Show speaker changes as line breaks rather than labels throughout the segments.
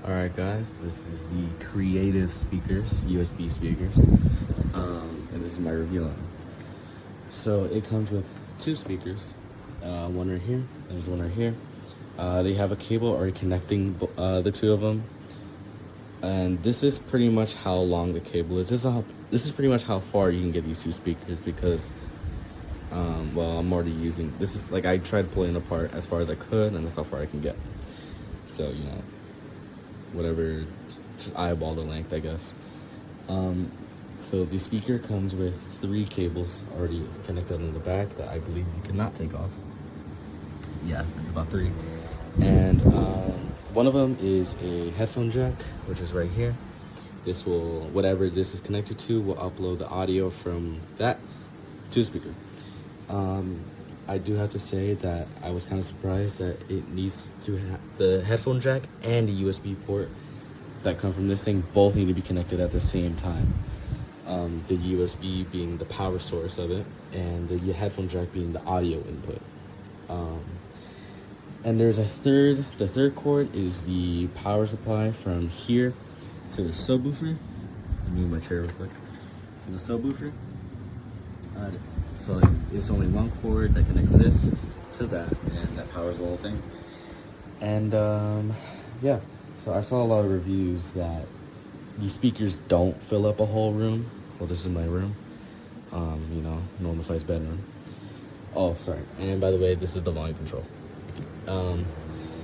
Alright guys, this is the Creative Speakers, USB speakers, and this is my review on them. So it comes with two speakers, one right here, and there's one right here. They have a cable already connecting the two of them, and this is pretty much how long the cable is. This is pretty much how far you can get these two speakers because, well, I'm already using, this is like I tried pulling it apart as far as I could, and that's how far I can get. So, you know, whatever, just eyeball the length, I guess. So the speaker comes with 3 cables already connected in the back that I believe you cannot take off. Yeah, about 3. And one of them is a headphone jack, which is right here. This will, whatever this is connected to, will upload the audio from that to the speaker. I do have to say that I was kind of surprised that it needs to have the headphone jack and the USB port that come from this thing both need to be connected at the same time. The USB being the power source of it, and the headphone jack being the audio input. And there's the third cord is the power supply from here to the subwoofer. Let me move my chair real quick. To the subwoofer. So it's only one cord that connects this to that, and that powers the whole thing. And yeah, so I saw a lot of reviews that these speakers don't fill up a whole room. Well, this is my room, you know, normal size bedroom. Oh, sorry. And by the way, this is the volume control.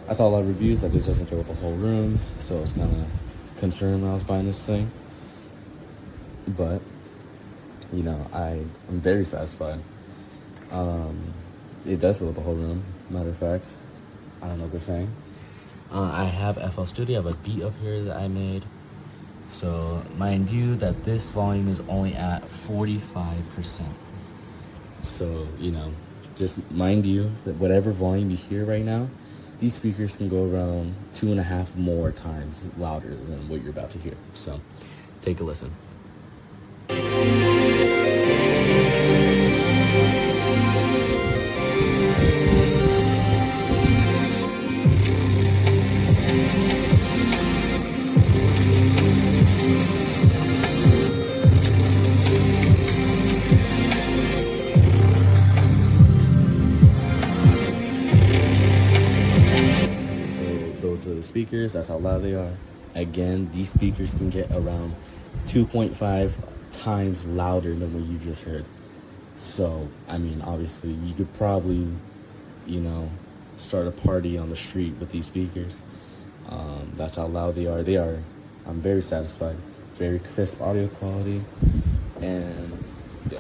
I saw a lot of reviews that this doesn't fill up a whole room, so I was kind of concerned when I was buying this thing. But you know, I'm very satisfied. It does fill up a whole room, matter of fact. I don't know what they're saying. I have FL Studio, I have a beat up here that I made. So, mind you that this volume is only at 45%. So, you know, just mind you that whatever volume you hear right now, these speakers can go around 2.5 more times louder than what you're about to hear. So, take a listen. Those are the speakers, that's how loud they are. Again, these speakers can get around 2.5 times louder than what you just heard. So, I mean, obviously, you could probably, you know, start a party on the street with these speakers. That's how loud they are. I'm very satisfied. Very crisp audio quality. And, yeah.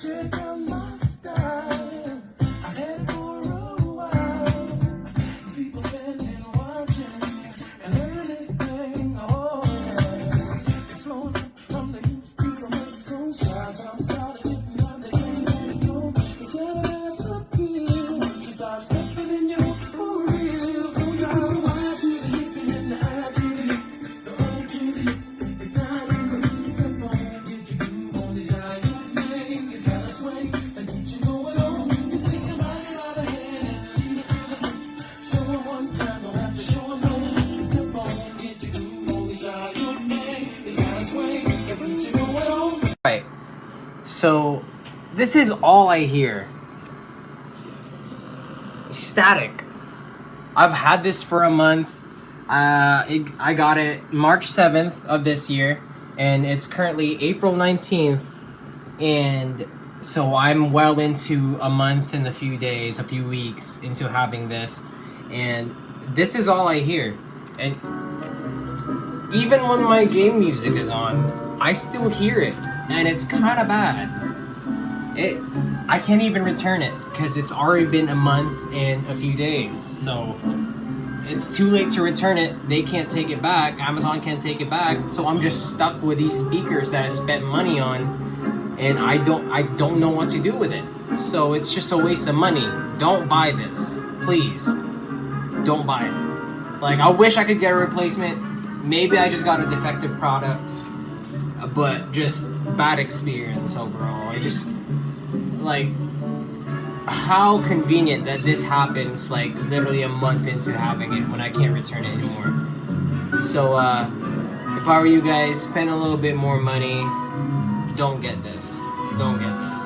check out my style. I had it for a while. People spending, watching, and learning this thing. Oh, yeah. It's flowing from the east to the west coast. I'm starting to be on the game that it goes. It's never less appeal. She starts stepping in your hooks for real. So now, why to the hippie and the I to the hip, the O to the hip. It's time to go step on, get your groove on this giant thing. It's got a swing that keeps you going on. You take somebody by the hand and lead it to the hook. Show them one time, don't have to show them no. Step on, get your groove on this giant thing. It's got a swing that keeps you going on.
Right. So this is all I hear. Static. I've had this for a month. I got it March 7th of this year, and it's currently April 19th, and so I'm well into a month and a few days, a few weeks into having this, and this is all I hear. And even when my game music is on, I still hear it, and it's kind of bad. I can't even return it because it's already been a month and a few days, so it's too late to return it. They can't take it back. Amazon can't take it back, so I'm just stuck with these speakers that I spent money on, and I don't know what to do with it. So it's just a waste of money. Don't buy this, please. Don't buy it. Like, I wish I could get a replacement. Maybe I just got a defective product, but just bad experience overall. I just, like, how convenient that this happens like literally a month into having it when I can't return it anymore. So if I were you guys, spend a little bit more money. Don't get this. Don't get this.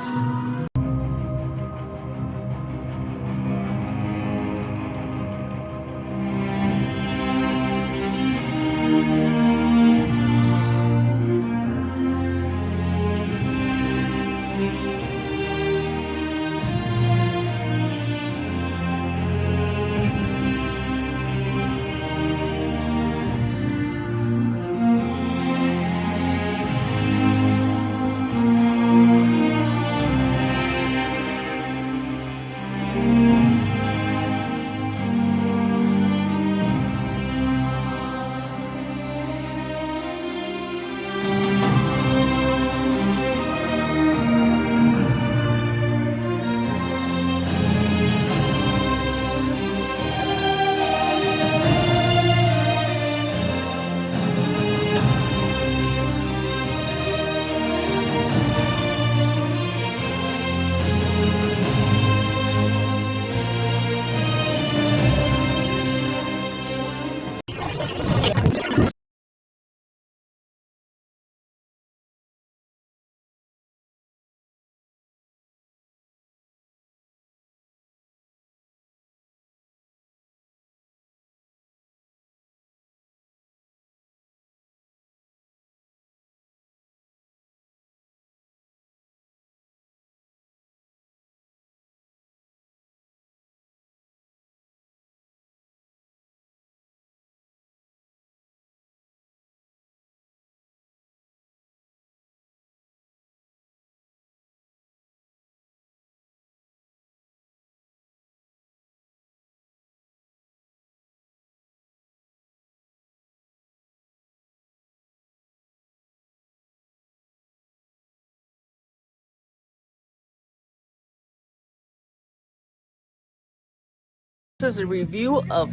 This is a review of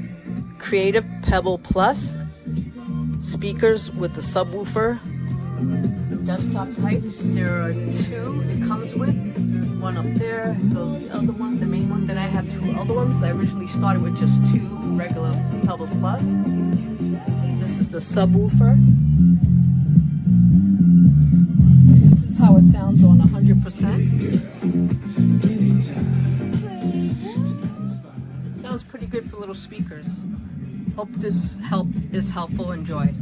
Creative Pebble Plus speakers with the subwoofer desktop types. There are two it comes with. One up there goes the other one, the main one. Then I have two other ones. I originally started with just two regular Pebble Plus. This is the subwoofer. This is how it sounds on 100%. Sounds pretty good for little speakers. Hope this is helpful. Enjoy.